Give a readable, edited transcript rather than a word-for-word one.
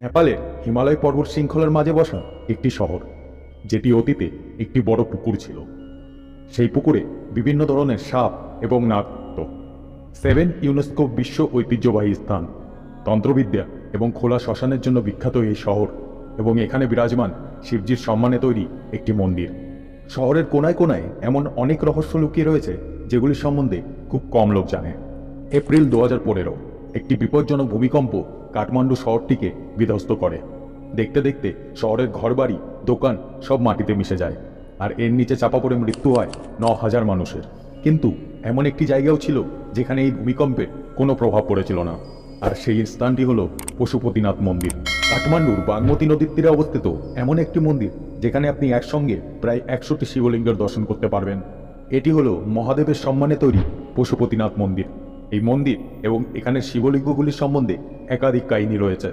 নেপালের হিমালয় পর্বত শৃঙ্খলার মাঝে বসা একটি শহর, যেটি অতীতে একটি বড় পুকুর ছিল। সেই পুকুরে বিভিন্ন ধরনের সাপ এবং নাগ থাকত। সেভেন ইউনেস্কো বিশ্ব ঐতিহ্যবাহী স্থান, তন্ত্রবিদ্যা এবং খোলা শ্মশানের জন্য বিখ্যাত এই শহর, এবং এখানে বিরাজমান শিবজির সম্মানে তৈরি একটি মন্দির। শহরের কোনায় কোনায় এমন অনেক রহস্য লুকিয়ে রয়েছে যেগুলির সম্বন্ধে খুব কম লোক জানে। এপ্রিল 2015 একটি বিপজ্জনক ভূমিকম্প কাঠমান্ডু শহরটিকে বিধ্বস্ত করে। দেখতে দেখতে শহরের ঘরবাড়ি, দোকান সব মাটিতে মিশে যায়, আর এর নিচে চাপা পড়ে মৃত্যু হয় 9,000 মানুষের। কিন্তু এমন একটি জায়গাও ছিল যেখানে এই ভূমিকম্পের কোনো প্রভাব পড়েছিল না, আর সেই স্থানটি হলো পশুপতিনাথ মন্দির। কাঠমান্ডুর বাগমতী নদীর তীরে অবস্থিত এমন একটি মন্দির যেখানে আপনি একসঙ্গে প্রায় 100টি শিবলিঙ্গের দর্শন করতে পারবেন। এটি হলো মহাদেবের সম্মানে তৈরি পশুপতিনাথ মন্দির। এই মন্দির এবং এখানের শিবলিঙ্গগুলির সম্বন্ধে একাধিক কাহিনী রয়েছে।